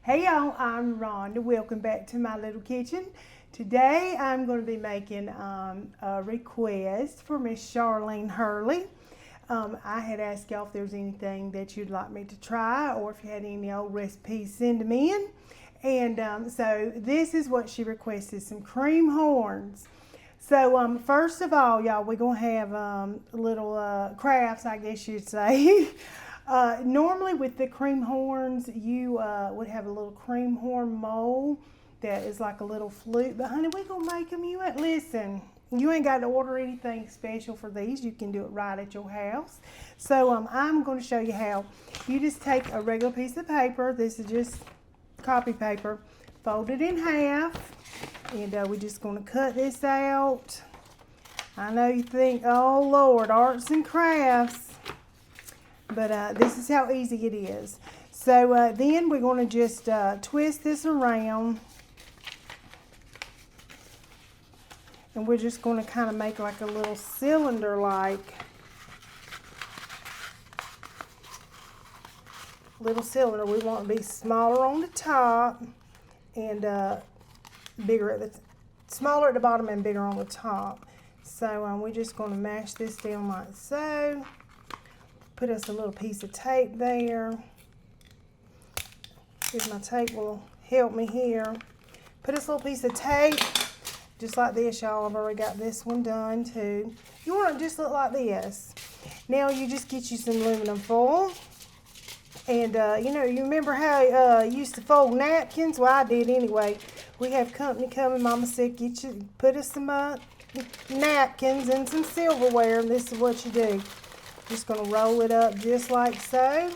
Hey y'all, I'm Rhonda. Welcome back to my little kitchen. Today I'm going to be making a request for Miss Charlene Hurley. I had asked y'all if there was anything that you'd like me to try or if you had any old recipes, send them in. And so this is what she requested, some cream horns. So first of all, y'all, we're going to have little crafts, I guess you'd say. Normally with the cream horns, you would have a little cream horn mold that is like a little flute. But honey, we're going to make them. Listen, you ain't got to order anything special for these. You can do it right at your house. So I'm going to show you how. You just take a regular piece of paper. This is just copy paper. Fold it in half. And we're just going to cut this out. I know you think, oh Lord, arts and crafts. But this is how easy it is. So then we're going to just twist this around. And we're just going to kind of make like a little cylinder-like. Little cylinder. We want to be smaller on the top and bigger at the smaller at the bottom and bigger on the top. So we're just going to mash this down like so. Put us a little piece of tape there. If my tape will help me here. Put us a little piece of tape, just like this, y'all. I've already got this one done too. You want it to just look like this. Now you just get you some aluminum foil. And you remember how you used to fold napkins? Well, I did anyway. We have company coming. Mama said, put us some napkins and some silverware, and this is what you do. Just going to roll it up just like so.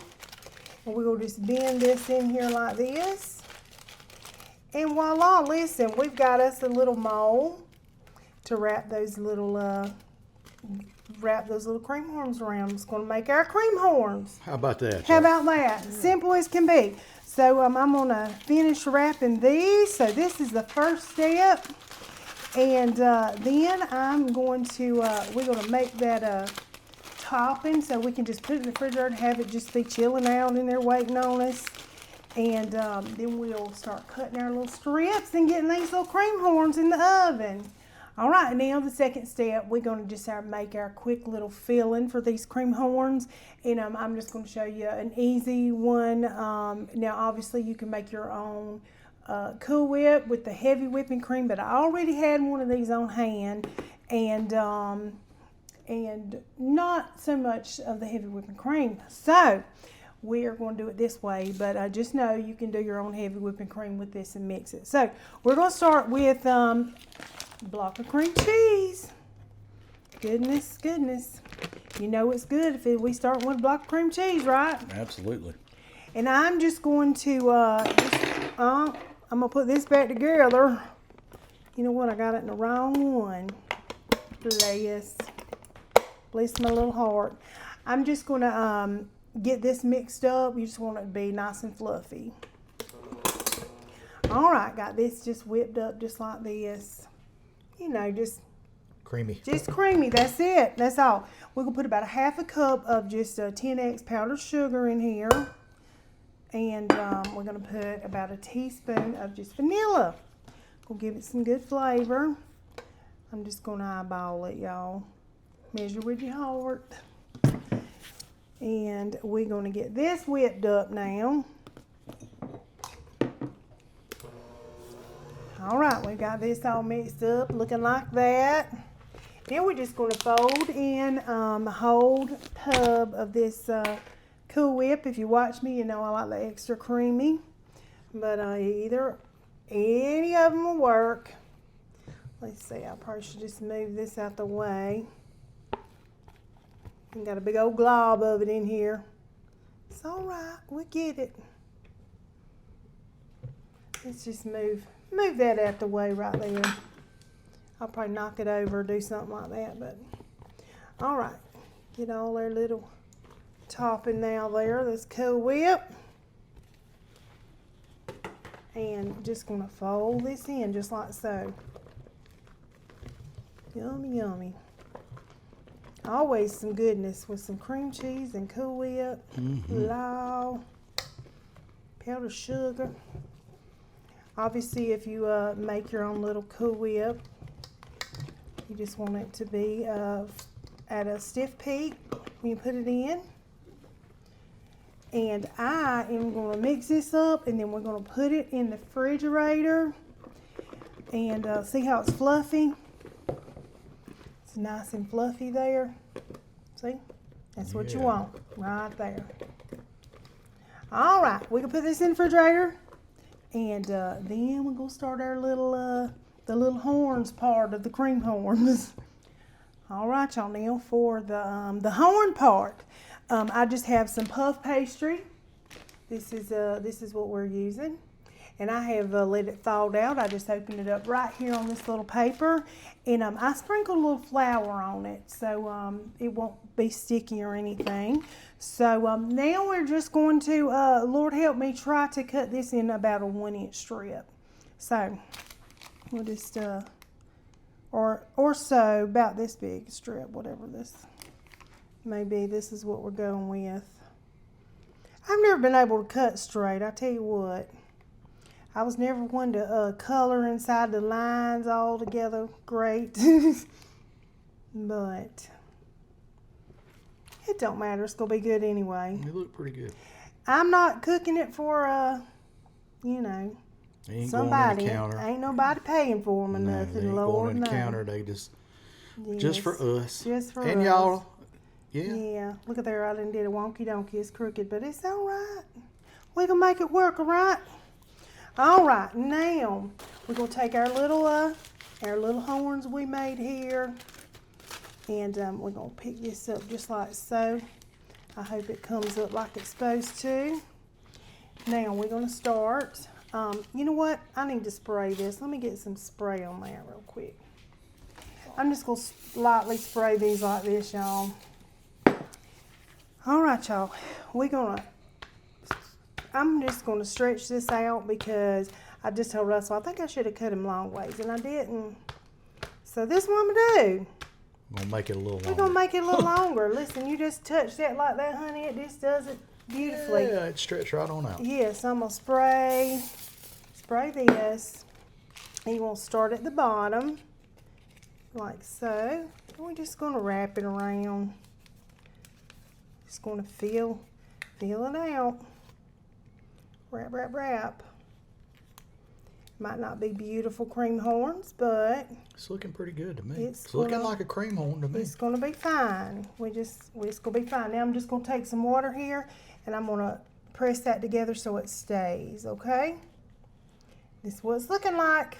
And we're going to just bend this in here like this. And voila, listen, we've got us a little mold to wrap those little cream horns around. It's going to make our cream horns. How about that? How about that? Simple as can be. So I'm going to finish wrapping these. So this is the first step. And then I'm going to, we're going to make that topping so we can just put it in the refrigerator and have it just be chilling out in there waiting on us. And then we'll start cutting our little strips and getting these little cream horns in the oven. All right, now the second step, we're going to just make our quick little filling for these cream horns. And I'm just going to show you an easy one. Now, obviously, you can make your own Cool Whip with the heavy whipping cream, but I already had one of these on hand. And not so much of the heavy whipping cream. So we are going to do it this way, but just know you can do your own heavy whipping cream with this and mix it. So we're going to start with a block of cream cheese. Goodness. You know it's good if we start with a block of cream cheese, right? Absolutely. And I'm just going to, I'm going to put this back together. You know what? I got it in the wrong one. Bless my little heart. I'm just going to get this mixed up. You just want it to be nice and fluffy. All right, got this just whipped up just like this. Just creamy. Just creamy. That's it. That's all. We're going to put about a half a cup of just 10x powdered sugar in here. And we're going to put about a teaspoon of just vanilla. Going to give it some good flavor. I'm just going to eyeball it, y'all. Measure with your heart. And we're going to get this whipped up now. All right, we've got this all mixed up, looking like that. Now we're just going to fold in a whole tub of this Cool Whip. If you watch me, you know I like the extra creamy. But either any of them will work. Let's see, I probably should just move this out the way. And got a big old glob of it in here. It's all right, we'll get it. Let's just move that out the way right there. I'll probably knock it over or do something like that, but all right. Get all their little topping now there. Let's Cool Whip. And just gonna fold this in just like so. Yummy. Always some goodness with some cream cheese and Cool Whip. Law. powdered sugar. Obviously, if you make your own little Cool Whip, you just want it to be at a stiff peak when you put it in. And I am going to mix this up, and then we're going to put it in the refrigerator. And see how it's fluffy? It's nice and fluffy there. See? That's what you want right there. All right, we can put this in the refrigerator, and then we're gonna start our little the little horns part of the cream horns. All right, y'all. Now for the horn part, I just have some puff pastry. This is what we're using, and I have let it thaw out. I just opened it up right here on this little paper, and I sprinkled a little flour on it so it won't be sticky or anything. So now we're just going to, Lord help me, try to cut this in about a 1-inch strip. So we'll just, or so, about this big strip, whatever this may be. This is what we're going with. I've never been able to cut straight, I tell you what. I was never one to color inside the lines all together great. But it don't matter. It's going to be good anyway. They look pretty good. I'm not cooking it for, you know, somebody. Ain't nobody paying for them or nothing. They ain't Lord, going in the no. counter. They just for us. Just for and us. y'all, Yeah. Look at there. I done did a wonky donkey. It's crooked, but it's all right. We can make it work, all right? All right. Now we're gonna take our little horns we made here. And we're going to pick this up just like so. I hope it comes up like it's supposed to. Now we're going to start. You know what? I need to spray this. Let me get some spray on that real quick. I'm just going to lightly spray these like this, y'all. All right, y'all. I'm just going to stretch this out because I just told Russell I think I should have cut him long ways, and I didn't. So this is what I'm going to do. We're going to make it a little longer. We're going to make it a little longer. Listen, you just touch that like that, honey. It just does it beautifully. Yeah, it stretched right on out. Yes, I'm going to spray this. And you want to start at the bottom, like so. And we're just going to wrap it around. Just going to feel it out. Wrap, wrap, wrap. Might not be beautiful cream horns, but it's looking pretty good to me. It's looking like a cream horn to me. It's going to be fine. It's going to be fine. Now I'm just going to take some water here, and I'm going to press that together so it stays, okay? This is what it's looking like.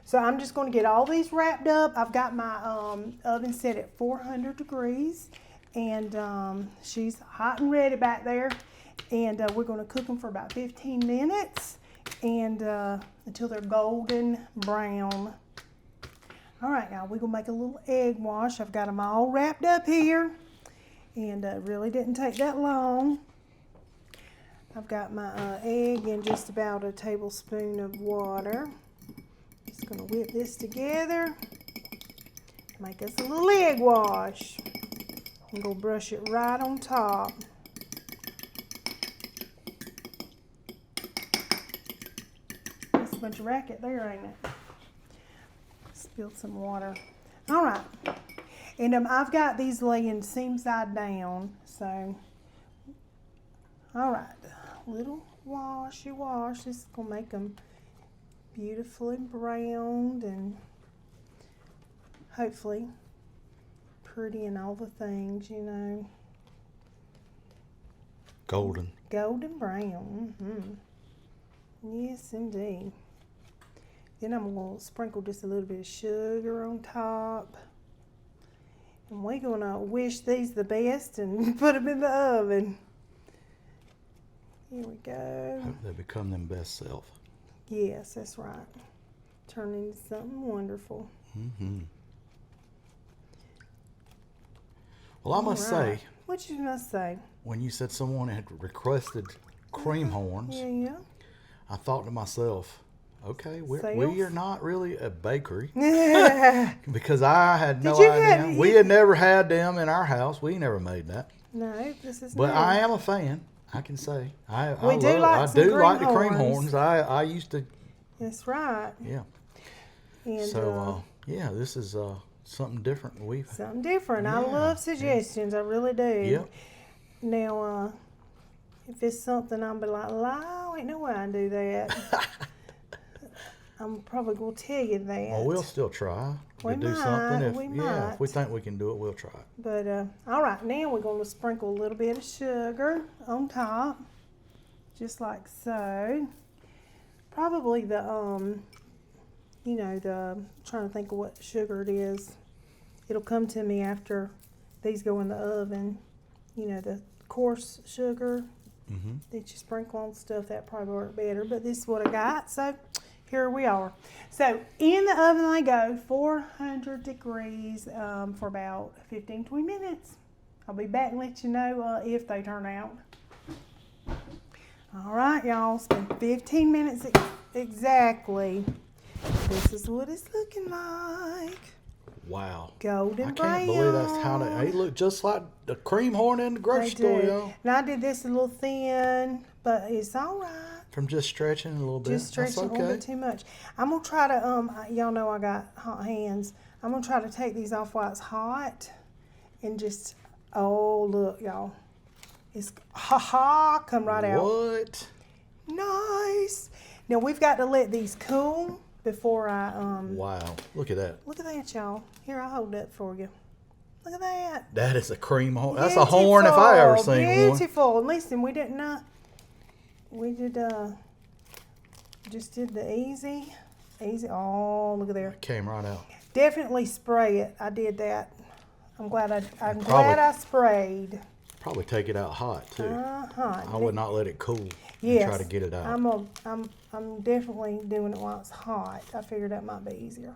So I'm just going to get all these wrapped up. I've got my oven set at 400 degrees, and she's hot and ready back there. And we're going to cook them for about 15 minutes. And until they're golden brown. All right, now we're gonna make a little egg wash. I've got them all wrapped up here, and really didn't take that long. I've got my egg in just about a tablespoon of water. Just gonna whip this together, make us a little egg wash. I'm gonna brush it right on top. Bunch of racket there, ain't it? Spilled some water. All right, and I've got these laying seam side down. So, all right, little washy wash. This is gonna make them beautifully browned and hopefully pretty and all the things, you know. Golden brown. Yes, indeed. Then I'm going to sprinkle just a little bit of sugar on top. And we're going to wish these the best and put them in the oven. Here we go. Hope they become them best self. Yes, that's right. Turn into something wonderful. Mm-hmm. Well, I must say. What you must say? When you said someone had requested cream horns. Yeah. I thought to myself, okay, we are not really a bakery. Because I had no idea. We had never had them in our house. We never made that. No, this is But new. I am a fan. I can say I do like the cream horns. I used to. That's right. Yeah. And so yeah, this is something different. Something different. I love suggestions. I really do. Yep. Now, if it's something I'm be like, ain't no way I can do that. I'm probably gonna tell you that. Well, we'll still try to do something. If we think we can do it, we'll try. But all right, now we're gonna sprinkle a little bit of sugar on top, just like so. Probably the trying to think of what sugar it is. It'll come to me after these go in the oven. You know, the coarse sugar that you sprinkle on stuff, that probably work better. But this is what I got. So here we are. So in the oven they go, 400 degrees for about 15, 20 minutes. I'll be back and let you know if they turn out. All right, y'all, it's been 15 minutes exactly. This is what it's looking like. Wow. Golden brown. I can't believe that's how they look just like the cream horn in the grocery store, y'all. And I did this a little thin, but it's all right. From just stretching a little bit. Just stretching a little bit too much. I'm going to try to, y'all know I got hot hands. I'm going to try to take these off while it's hot and just, oh, look, y'all. It's, come right out. What? Nice. Now, we've got to let these cool before I, wow. Look at that. Look at that, y'all. Here, I'll hold it up for you. Look at that. That is a cream horn. That's a horn if I ever seen one. Beautiful. And listen, we didn't, we did, just did the easy. Oh, look at there. It came right out. Definitely spray it. I did that. I'm glad I sprayed. Probably take it out hot too. I would not let it cool. Yes, and try to get it out. I'm definitely doing it while it's hot. I figured that might be easier.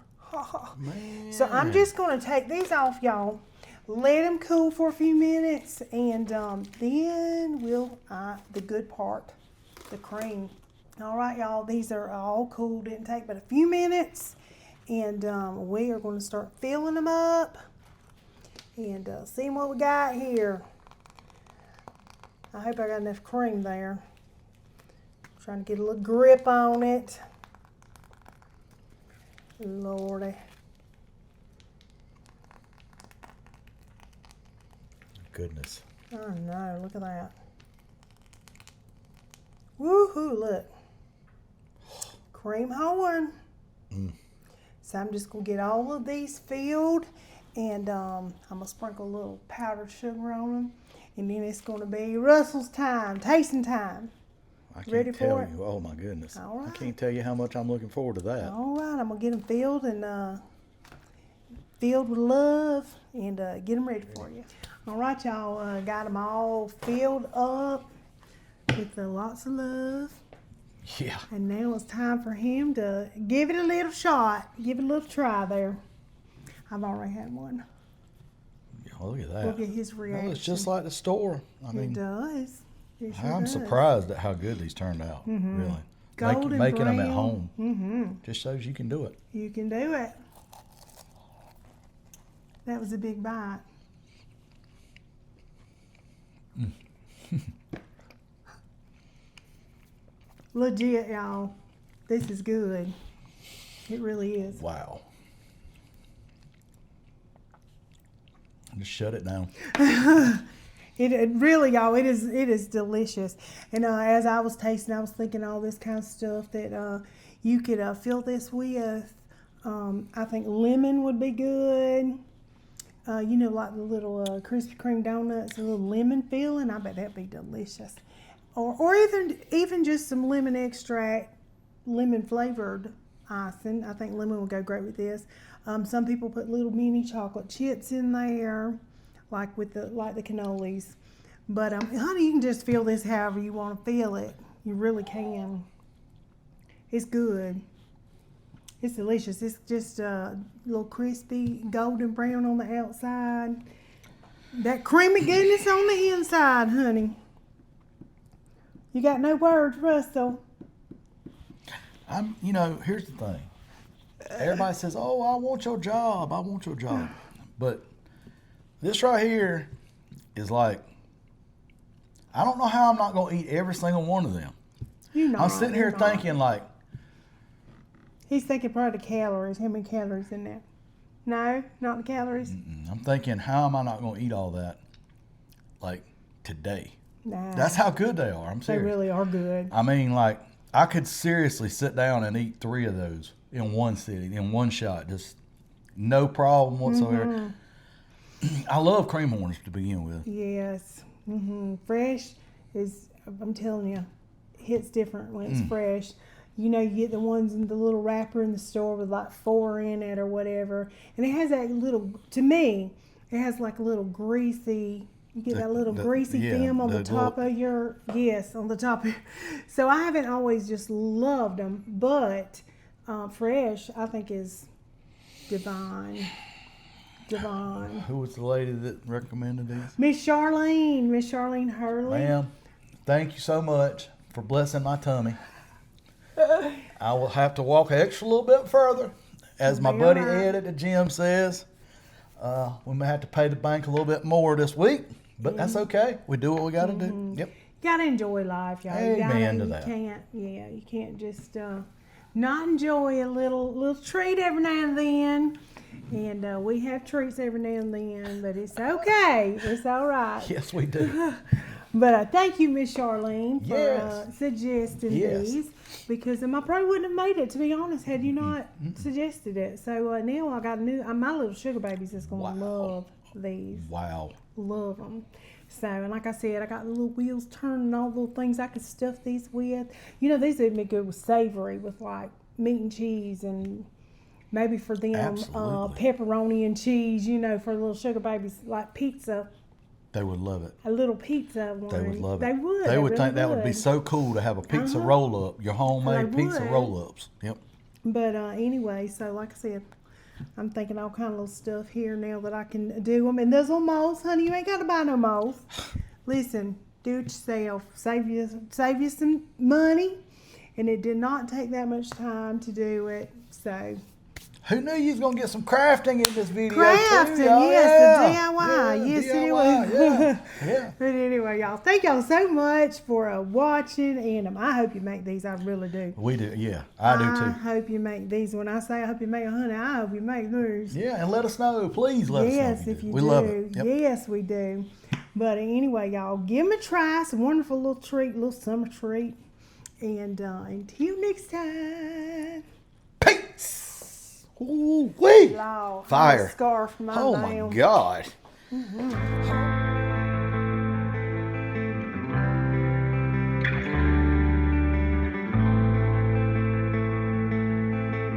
Man. So I'm just going to take these off, y'all. Let them cool for a few minutes, and then we'll the good part, the cream. All right, y'all. These are all cool. Didn't take but a few minutes, and we are going to start filling them up and seeing what we got here. I hope I got enough cream there. Trying to get a little grip on it. Lordy. Goodness. Oh no, look at that. Woohoo, look. Cream horn. So I'm just going to get all of these filled, and I'm going to sprinkle a little powdered sugar on them. And then it's going to be Russell's time, tasting time. I can't tell you. Oh my goodness. All right. I can't tell you how much I'm looking forward to that. All right, I'm going to get them filled and filled with love and get them ready for you. All right, y'all, got them all filled up with lots of love. Yeah. And now it's time for him to give it a little shot, give it a little try there. I've already had one. Oh, look at that. Look at his reaction. Well, it's just like the store. I mean, it does. I'm surprised at how good these turned out, really. Golden making brown. them at home just shows you can do it. You can do it. That was a big bite. Legit, y'all. This is good. It really is. Wow. Just shut it down. It really, y'all, it is delicious. And as I was tasting, I was thinking all this kind of stuff that you could fill this with. I think lemon would be good. You know, like the little Krispy Kreme donuts, a little lemon filling. I bet that'd be delicious. Or even just some lemon extract, lemon flavored icing. I think lemon would go great with this. Some people put little mini chocolate chips in there, like the cannolis. But honey, you can just fill this however you want to fill it. You really can. It's good. It's delicious. It's just a little crispy, golden brown on the outside. That creamy goodness on the inside, honey. You got no words, Russell. Here's the thing. Everybody says, "Oh, I want your job. I want your job." But this right here is like, I don't know how I'm not going to eat every single one of them. I'm sitting here thinking like. He's thinking probably the calories. How many calories in there? No, not the calories. I'm thinking, how am I not going to eat all that, like, today? Nah. That's how good they are. I'm serious. They really are good. I mean, like, I could seriously sit down and eat 3 of those in one sitting, in one shot. Just no problem whatsoever. I love cream-horns to begin with. Yes. Fresh is, I'm telling you, hits different when it's fresh. You know, you get the ones in the little wrapper in the store with like 4 in it or whatever. And it has that little, to me, it has like a little greasy, you get that little greasy film on the top of your, on the top. So I haven't always just loved them, but fresh I think is divine. Divine. Who was the lady that recommended these? Miss Charlene Hurley. Ma'am, thank you so much for blessing my tummy. I will have to walk an extra little bit further. As my buddy Ed at the gym says, we may have to pay the bank a little bit more this week, but that's okay. We do what we got to do. Yep. Got to enjoy life, y'all. Amen to that. You can't just not enjoy a little treat every now and then. And we have treats every now and then, but it's okay. It's all right. Yes, we do. But thank you, Miss Charlene, for suggesting these, because I probably wouldn't have made it, to be honest, had you not suggested it. So now I got my little sugar babies is going to love these. Wow. Love them. So, and like I said, I got the little wheels turning, all the little things I could stuff these with. You know, these would be good with savory, with like meat and cheese, and maybe for them pepperoni and cheese, you know, for the little sugar babies, like pizza. They would love it. A little pizza one. They would love it. They would. They would think that would be so cool to have a pizza roll-up, your homemade pizza roll-ups. Yep. But anyway, so like I said, I'm thinking all kind of little stuff here now that I can do them. And those little molds, honey, you ain't got to buy no molds. Listen, do it yourself. Save you some money. And it did not take that much time to do it. So. Who knew you was going to get some crafting in this video? Crafting, too, yes, the DIY. Yes, DIY, anyway. Yeah. But anyway, y'all, thank y'all so much for watching. And I hope you make these. I really do. We do, yeah. I do too. I hope you make these. When I say I hope you make 100, I hope you make these. Yeah, and let us know. Please let us know. Yes, if you do. We love it. Yep. Yes, we do. But anyway, y'all, give them a try. It's a wonderful little treat, little summer treat. And until next time. Peace. Ooh, wee! Lord, Fire. scarf my my God.